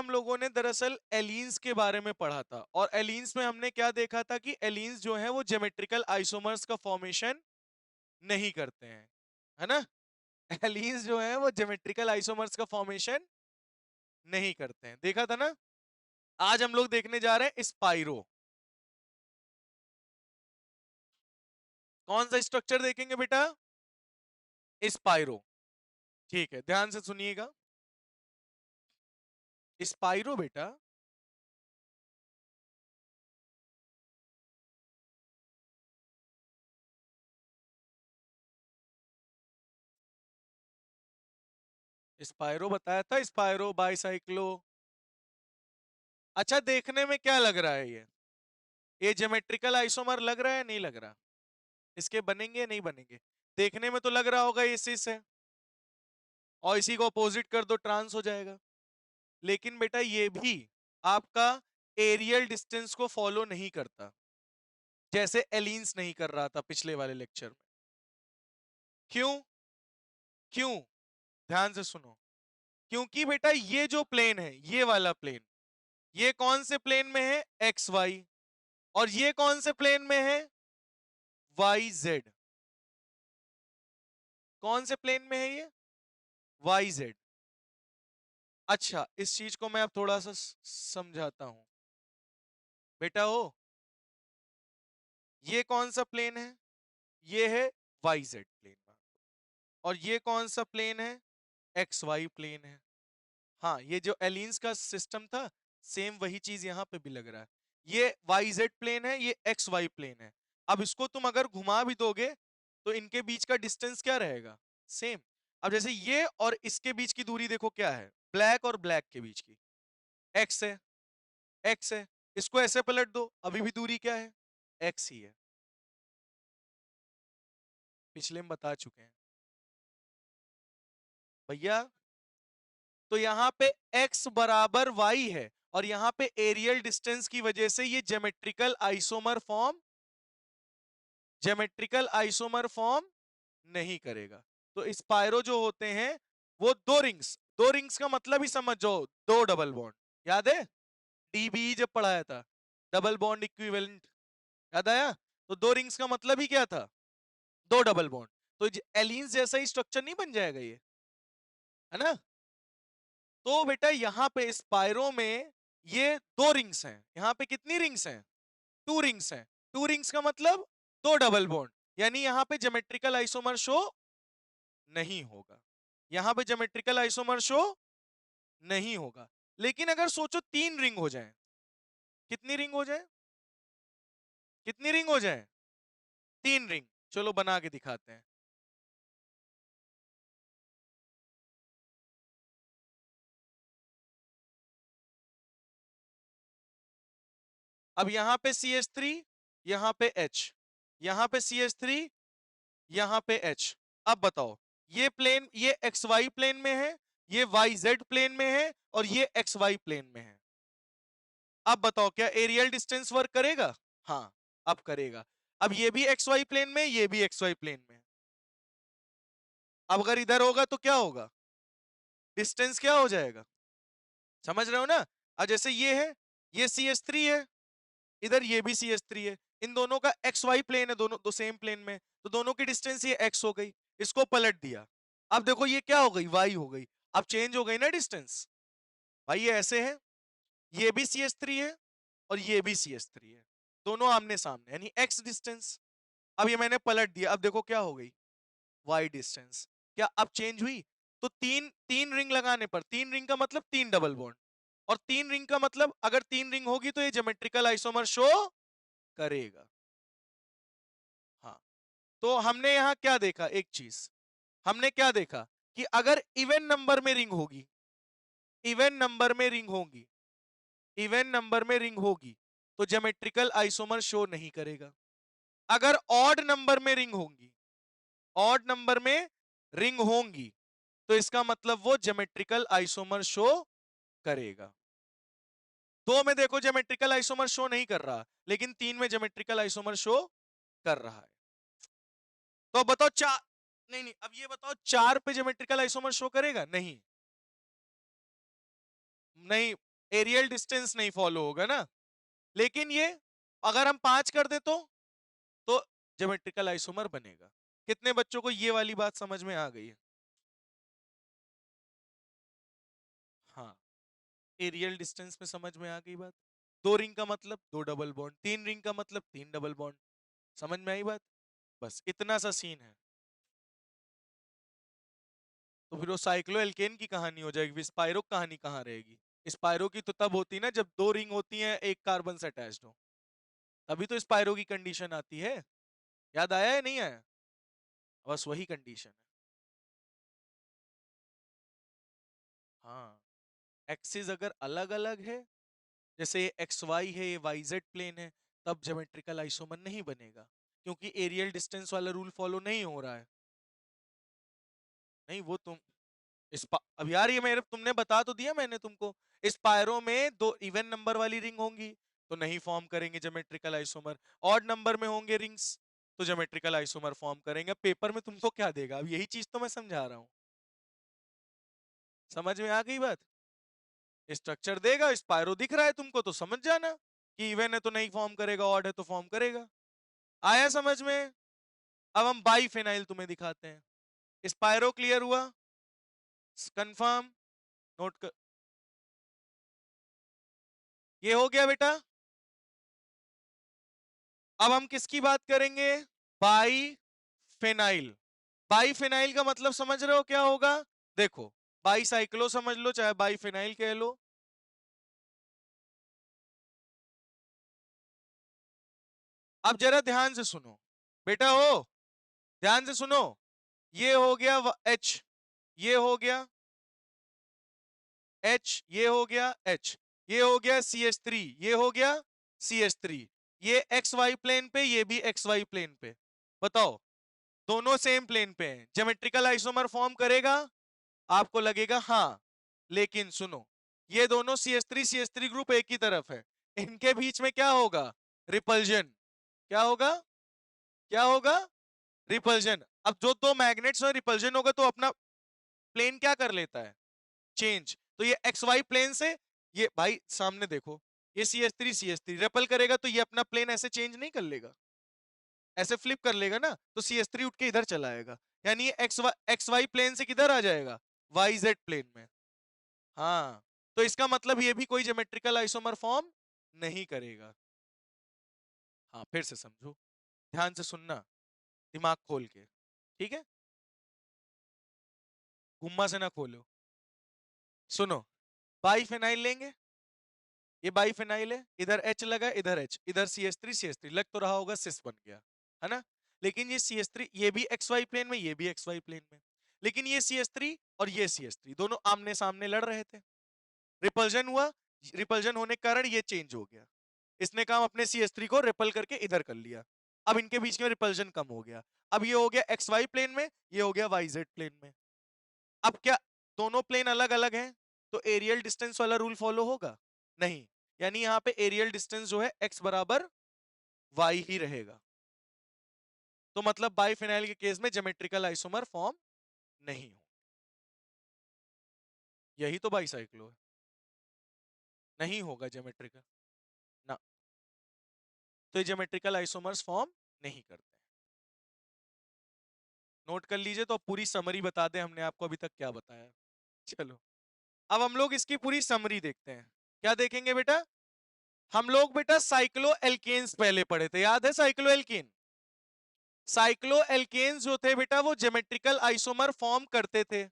हम लोगों ने दरअसल एलीन्स के बारे में पढ़ा था, और एलीन्स में हमने क्या देखा था कि एलीन्स जो है वो ज्योमेट्रिकल आइसोमर्स का फॉर्मेशन नहीं करते हैं, है ना। एलीन्स जो है वो ज्योमेट्रिकल आइसोमर्स का फॉर्मेशन नहीं करते हैं, देखा था ना। आज हम लोग देखने जा रहे हैं स्पाइरो। कौन सा स्ट्रक्चर देखेंगे बेटा? स्पाइरो। ठीक है, ध्यान से सुनिएगा। स्पाइरो बेटा स्पाइरो बताया था, स्पाइरो बाइसाइक्लो। अच्छा, देखने में क्या लग रहा है ये ज्योमेट्रिकल आइसोमर लग रहा है नहीं लग रहा? इसके बनेंगे नहीं बनेंगे? देखने में तो लग रहा होगा ये सिस है, और इसी को अपोजिट कर दो ट्रांस हो जाएगा। लेकिन बेटा ये भी आपका एरियल डिस्टेंस को फॉलो नहीं करता, जैसे एलिन्स नहीं कर रहा था पिछले वाले लेक्चर में। क्यों? क्यों? ध्यान से सुनो। क्योंकि बेटा ये जो प्लेन है, ये वाला प्लेन, ये कौन से प्लेन में है? X Y. और ये कौन से प्लेन में है? Y Z. कौन से प्लेन में है ये? Y Z. अच्छा, इस चीज को मैं अब थोड़ा सा समझाता हूं बेटा। ओ, ये कौन सा प्लेन है? ये है वाई जेड प्लेन। और ये कौन सा प्लेन है? एक्स वाई प्लेन है। हाँ, ये जो एलिन्स का सिस्टम था, सेम वही चीज यहाँ पे भी लग रहा है। ये वाई जेड प्लेन है, ये एक्स वाई प्लेन है। अब इसको तुम अगर घुमा भी दोगे तो इनके बीच का डिस्टेंस क्या रहेगा? सेम। अब जैसे ये और इसके बीच की दूरी देखो क्या है, ब्लैक और ब्लैक के बीच की एक्स है। एक्स है। इसको ऐसे पलट दो, अभी भी दूरी क्या है? एक्स ही है। पिछले में बता चुके हैं भैया। तो यहाँ पे x बराबर y है, और यहाँ पे एरियल डिस्टेंस की वजह से ये ज्योमेट्रिकल आइसोमर फॉर्म नहीं करेगा। तो स्पाइरो जो होते हैं वो दो रिंग्स का मतलब ही समझ जाओ, दो डबल बॉन्ड। याद है डीबी जब पढ़ाया था, डबल बॉन्ड इक्विवेलेंट, याद आया? तो दो रिंग्स का मतलब ही क्या था? दो डबल बॉन्ड। तो एलिन्स जैसा ही स्ट्रक्चर नहीं बन जाएगा ये, है ना। तो बेटा यहाँ पे स्पाइरो में ये दो रिंग्स हैं। यहाँ पे कितनी रिंग्स हैं? टू रिंग्स हैं। टू रिंग्स का मतलब दो डबल बॉन्ड, यानी यहाँ पे ज्योमेट्रिकल आइसोमर शो नहीं होगा। यहाँ पे ज्योमेट्रिकल आइसोमर शो नहीं होगा। लेकिन अगर सोचो तीन रिंग हो जाए, कितनी रिंग हो जाए? कितनी रिंग हो जाए? तीन रिंग। चलो बना के दिखाते हैं। अब यहाँ पे CH3, यहाँ पे H, यहाँ पे CH3, यहाँ पे H। अब बताओ, ये प्लेन, ये एक्स वाई प्लेन में है, ये वाई जेड प्लेन में है, और ये एक्स वाई प्लेन में है। अब बताओ क्या एरियल डिस्टेंस वर्क करेगा? हाँ, अब करेगा। अब ये भी एक्स वाई प्लेन में, ये भी एक्स वाई प्लेन में। अब अगर इधर होगा तो क्या होगा? डिस्टेंस क्या हो जाएगा? समझ रहे हो ना। अब जैसे ये है, ये CH3 है, इधर ये भी CH3 है। इन दोनों का एक्स वाई प्लेन है, दोनों दो सेम प्लेन में, तो दोनों की डिस्टेंस ये एक्स हो गई। इसको पलट दिया, अब देखो ये क्या हो गई? वाई हो गई। अब चेंज हो गई ना डिस्टेंस। भाई ये ऐसे है, ये भी CH3 है और ये भी CH3 है, दोनों आमने सामने, यानी एक्स डिस्टेंस। अब ये मैंने पलट दिया, अब देखो क्या हो गई? Y distance. क्या अब चेंज हुई? तो तीन तीन रिंग लगाने पर, तीन रिंग का मतलब तीन डबल बॉन्ड, और तीन रिंग का मतलब अगर तीन रिंग होगी तो ये ज्योमेट्रिकल आइसोमर शो करेगा। हाँ, तो हमने यहां क्या देखा? एक चीज हमने क्या देखा कि अगर इवन नंबर में रिंग होगी, इवन नंबर में रिंग होगी, इवन नंबर में रिंग होगी तो ज्योमेट्रिकल आइसोमर शो नहीं करेगा। अगर ऑड नंबर में रिंग होंगी, ऑड नंबर में रिंग होंगी, तो इसका मतलब वो ज्योमेट्रिकल आइसोमर शो करेगा। दो में देखो ज्योमेट्रिकल आइसोमर शो नहीं कर रहा, लेकिन तीन में ज्योमेट्रिकल आइसोमर शो कर रहा है। तो अब बताओ चार, नहीं नहीं, अब ये बताओ चार पे ज्योमेट्रिकल आइसोमर शो करेगा? नहीं, नहीं, एरियल डिस्टेंस नहीं फॉलो होगा ना। लेकिन ये अगर हम 5 कर दे तो ज्योमेट्रिकल आइसोमर बनेगा। कितने बच्चों को ये वाली बात समझ में आ गई है? हाँ, एरियल डिस्टेंस में समझ में आ गई बात। 2 रिंग का मतलब 2 डबल बॉन्ड, 3 रिंग का मतलब 3 डबल बॉन्ड। समझ में आई बात? बस इतना सा सीन है। तो फिर वो साइक्लो एल्केन की कहानी हो जाएगी, स्पाइरो कहानी कहाँ रहेगी? स्पाइरो की तो तब होती है ना जब 2 रिंग होती हैं एक कार्बन से अटैच्ड हो, तभी तो स्पाइरो की कंडीशन आती है। याद आया है नहीं आया? बस वही कंडीशन है। हाँ, एक्सिस अगर अलग अलग है, जैसे एक्स वाई है, ये वाई जेड प्लेन है, तब ज्योमेट्रिकल आइसोमर नहीं बनेगा, क्योंकि एरियल डिस्टेंस वाला रूल फॉलो नहीं हो रहा है। नहीं वो तुम अब यार ये मेरे तुमने बता तो दिया मैंने तुमको, स्पायरो में 2 इवन नंबर वाली रिंग होंगी तो नहीं फॉर्म करेंगे ज्योमेट्रिकल आइसोमर, ऑड नंबर में होंगे रिंग्स तो ज्योमेट्रिकल आइसोमर फॉर्म करेंगे। पेपर में तुमको क्या देगा? अब यही चीज तो मैं समझा रहा हूँ। समझ में आ गई बात? स्ट्रक्चर देगा, स्पायरो दिख रहा है तुमको तो समझ जाना कि इवन है तो नहीं फॉर्म करेगा, ऑड है तो फॉर्म करेगा। आया समझ में? अब हम बाई फिनाइल तुम्हें दिखाते हैं। स्पायरो क्लियर हुआ? कंफर्म? नोट कर, ये हो गया बेटा। अब हम किसकी बात करेंगे? By phenyl. बाई फिनाइल का मतलब समझ रहे हो क्या होगा? देखो, बाई साइक्लो समझ लो चाहे बाई फिनाइल कह लो। अब जरा ध्यान से सुनो बेटा, हो ध्यान से सुनो। ये हो गया एच, ये हो गया एच, ये हो गया एच, ये हो गया CH3, ये हो गया CH3। ये एक्स वाई प्लेन पे, ये भी एक्स वाई प्लेन पे। बताओ, दोनों सेम प्लेन पे हैं, ज्योमेट्रिकल आइसोमर फॉर्म करेगा? आपको लगेगा हाँ। लेकिन सुनो, ये दोनों CH3 ग्रुप एक ही तरफ है, इनके बीच में क्या होगा? रिपल्जन। क्या होगा? क्या होगा? रिपल्जन। अब जो दो मैग्नेट्स में रिपल्जन होगा तो अपना प्लेन क्या कर लेता है? चेंज। तो ये एक्स वाई प्लेन से, ये भाई सामने देखो, ये CH3 रेपल करेगा तो ये अपना प्लेन ऐसे चेंज नहीं कर लेगा, ऐसे फ्लिप कर लेगा ना, तो CH3 उठ के इधर चला आएगा। यानी ये एक्स वाई प्लेन से किधर आ जाएगा? वाई जेड प्लेन में। हाँ, तो इसका मतलब ये भी कोई ज्योमेट्रिकल आइसोमर फॉर्म नहीं करेगा। हाँ, फिर से समझो, ध्यान से सुनना, दिमाग खोल के, ठीक है? गुम्मा से ना खोलो। सुनो, बाईफेनाइल लेंगे, ये बाईफेनाइल है, इधर H लगा, इधर H, इधर CH3 लग तो रहा होगा सिस बन गया, है ना? लेकिन ये CH3, ये भी XY प्लेन में, ये भी XY प्लेन में, लेकिन ये CH3 और ये CH3 दोनों आमने सामने लड़ रहे थे, रिपल्जन हुआ, रिपल्जन होने के कारण ये चेंज हो गया, इसने काम अपने CH3 को रिपल करके इधर कर लिया, अब इनके बीच में रिपल्जन कम हो गया। अब ये हो गया XY प्लेन में, ये हो गया YZ प्लेन में। अब क्या दोनों प्लेन अलग अलग हैं तो एरियल डिस्टेंस वाला रूल फॉलो होगा? नहीं। यानी यहां पे एरियल डिस्टेंस जो है x बराबर y ही रहेगा। तो मतलब बाइफिनाइल के केस में ज्योमेट्रिकल आइसोमर फॉर्म नहीं हो। यही तो बाइसाइक्लो है, नहीं होगा ज्योमेट्रिकल ना, तो ये ज्योमेट्रिकल आइसोमर्स फॉर्म नहीं करते हैं। नोट कर लीजिए, तो अब पूरी समरी बता दें हमने आपको अभी तक क्या बताया। चलो, अब हम लोग इसकी पूरी समरी देखते हैं। क्या देखेंगे बेटा? हम लोग बेटा साइक्लो एल्केन्स पहले पढ़े थे, याद है? साइक्लो एल्केन, साइक्लो एल्केन्स जो थे बेटा वो ज्योमेट्रिकल आइसोमर फॉर्म करते थे।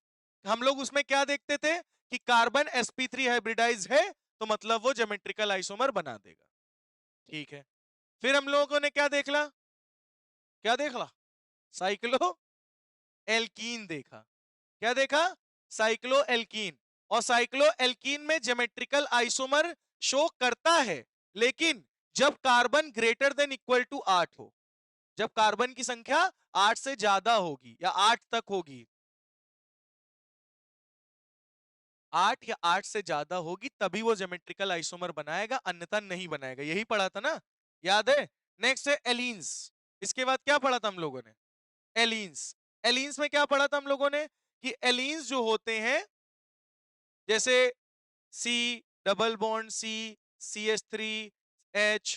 हम लोग उसमें क्या देखते थे कि कार्बन sp3 हाइब्रिडाइज है तो मतलब वो ज्योमेट्रिकल आइसोमर बना देगा, ठीक है? फिर हम लोगों ने क्या देखला? क्या देखला? साइक्लो एल्कीन देखा। क्या देखा? Cyclo alkene. और साइक्लो एल्कीन में ज्योमेट्रिकल आइसोमर शो करता है, लेकिन जब carbon greater than equal to 8 हो, जब कार्बन की संख्या 8 से ज्यादा होगी या 8 तक होगी, 8 या 8 से ज्यादा होगी तभी वो ज्योमेट्रिकल आइसोमर बनाएगा, अन्यथा नहीं बनाएगा। यही पढ़ा था ना, याद है? नेक्स्ट है एलीन्स। इसके बाद क्या पढ़ा था हम लोगों ने? एलीन्स। एलीन्स में क्या पढ़ा था हम लोगों ने? कि एलीन्स जो होते हैं, जैसे डबल बॉन्ड CH3H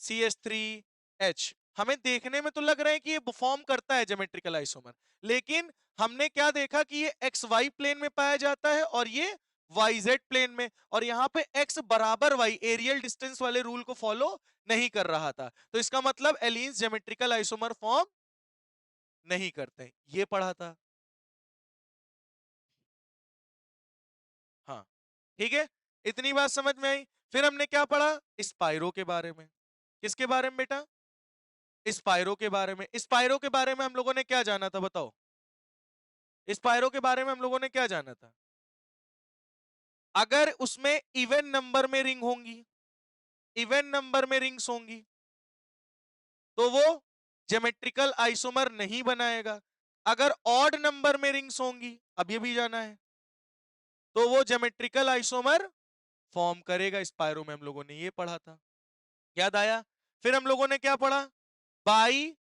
CH3H। हमें देखने में तो लग रहा है कि ये फॉर्म करता है ज्योमेट्रिकल आइसोमर, लेकिन हमने क्या देखा कि ये एक्स वाई प्लेन में पाया जाता है और ये वाई जेड प्लेन में, और यहाँ पे एक्स बराबर वाई एरियल डिस्टेंस वाले रूल को फॉलो नहीं कर रहा था, तो इसका मतलब एलिन्स ज्योमेट्रिकल आइसोमर फॉर्म नहीं करते, ये पढ़ा था। हाँ ठीक है, इतनी बात समझ में आई। फिर हमने क्या पढ़ा, स्पाइरो के बारे में। किसके बारे में बेटा, स्पाइरो के बारे में। स्पाइरो के बारे में हम लोगों ने क्या जाना था बताओ, स्पाइरो के बारे में हम लोगों ने क्या जाना था, अगर उसमें इवन नंबर में रिंग होंगी, इवन नंबर में रिंग्स होंगी, तो वो ज्योमेट्रिकल आइसोमर नहीं बनाएगा। अगर ऑड नंबर में रिंग्स होंगी, अब ये भी जाना है, तो वो ज्योमेट्रिकल आइसोमर फॉर्म करेगा। स्पाइरो में हम लोगों ने ये पढ़ा था, याद आया। फिर हम लोगों ने क्या पढ़ा, बाई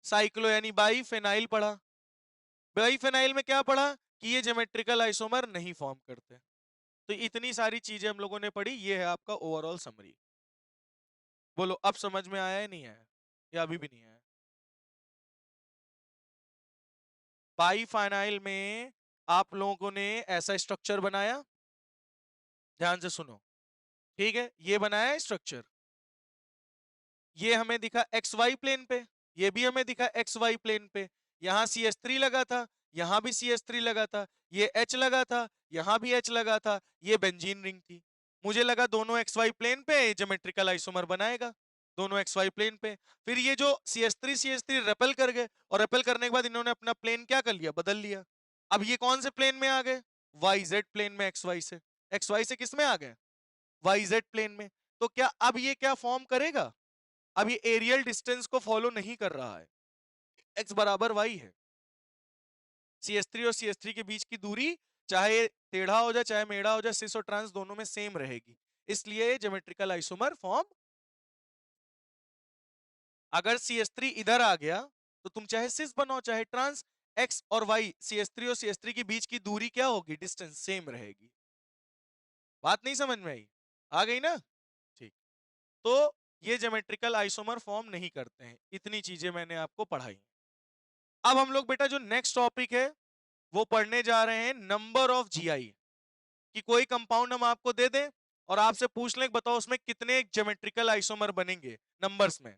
साइक्लो यानी बाई फेनाइल पढ़ा। बाई फेनाइल में क्या पढ़ा कि ये ज्योमेट्रिकल आइसोमर नहीं फॉर्म करते। तो इतनी सारी चीजें हम लोगों ने पढ़ी, ये है आपका ओवरऑल समरी। बोलो अब समझ में आया है नहीं आया, या अभी भी नहीं आया। बाईफाइनाइल में आप लोगों ने ऐसा स्ट्रक्चर बनाया, ध्यान से सुनो, ठीक है, ये बनाया स्ट्रक्चर, ये हमें दिखा एक्स वाई प्लेन पे, ये भी हमें दिखा एक्स वाई प्लेन पे। यहां CH3 लगा था, यहां भी CH3 लगा था, ये H लगा था, यहां भी H लगा था, ये बेंजीन रिंग थी। मुझे लगा दोनों एक्स वाई प्लेन पे ज्योमेट्रिकल आइसोमर बनाएगा, दोनों एक्स वाई प्लेन पे। फिर ये जो CH3 रेपेल कर गए, और रेपेल करने के बाद इन्होंने अपना प्लेन क्या कर लिया, बदल लिया। अब ये कौन से प्लेन में आ गए, वाई जेड प्लेन में, एक्स वाई से, एक्स वाई से किस में आ गए, वाई जेड प्लेन में। तो क्या अब ये क्या फॉर्म करेगा, अब ये एरियल डिस्टेंस को फॉलो नहीं कर रहा है, एक्स बराबर वाई है। CH3 और CH3 के बीच की दूरी चाहे टेढ़ा हो जाए चाहे मेढ़ा हो जाए, सिस और ट्रांस दोनों में सेम रहेगी, इसलिए ज्योमेट्रिकल आइसोमर फॉर्म। अगर CH3 इधर आ गया तो तुम चाहे सिस बनाओ चाहे ट्रांस, एक्स और वाई CH3 और CH3 के बीच की दूरी क्या होगी, डिस्टेंस सेम रहेगी। बात नहीं समझ में आई, आ गई ना, ठीक। तो ये ज्योमेट्रिकल आइसोमर फॉर्म नहीं करते हैं, इतनी चीजें मैंने आपको पढ़ाई। अब हम लोग बेटा जो नेक्स्ट टॉपिक है वो पढ़ने जा रहे हैं नंबर ऑफ जीआई, कि कोई कंपाउंड हम आपको दे दें और आपसे पूछ लें बताओ उसमें कितने ज्योमेट्रिकल आइसोमर बनेंगे नंबर्स में,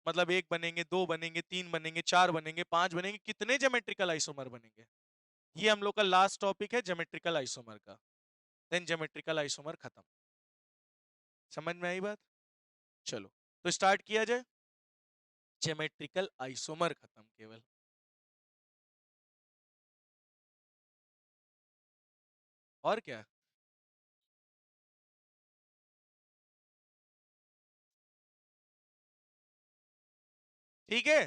मतलब एक बनेंगे, दो बनेंगे, तीन बनेंगे, चार बनेंगे, पांच बनेंगे, कितने ज्योमेट्रिकल आइसोमर बनेंगे। ये हम लोग का लास्ट टॉपिक है ज्योमेट्रिकल आइसोमर का, देन ज्योमेट्रिकल आइसोमर खत्म। समझ में आई बात, चलो तो स्टार्ट किया जाए। ज्योमेट्रिकल आइसोमर खत्म केवल, और क्या। ठीक है,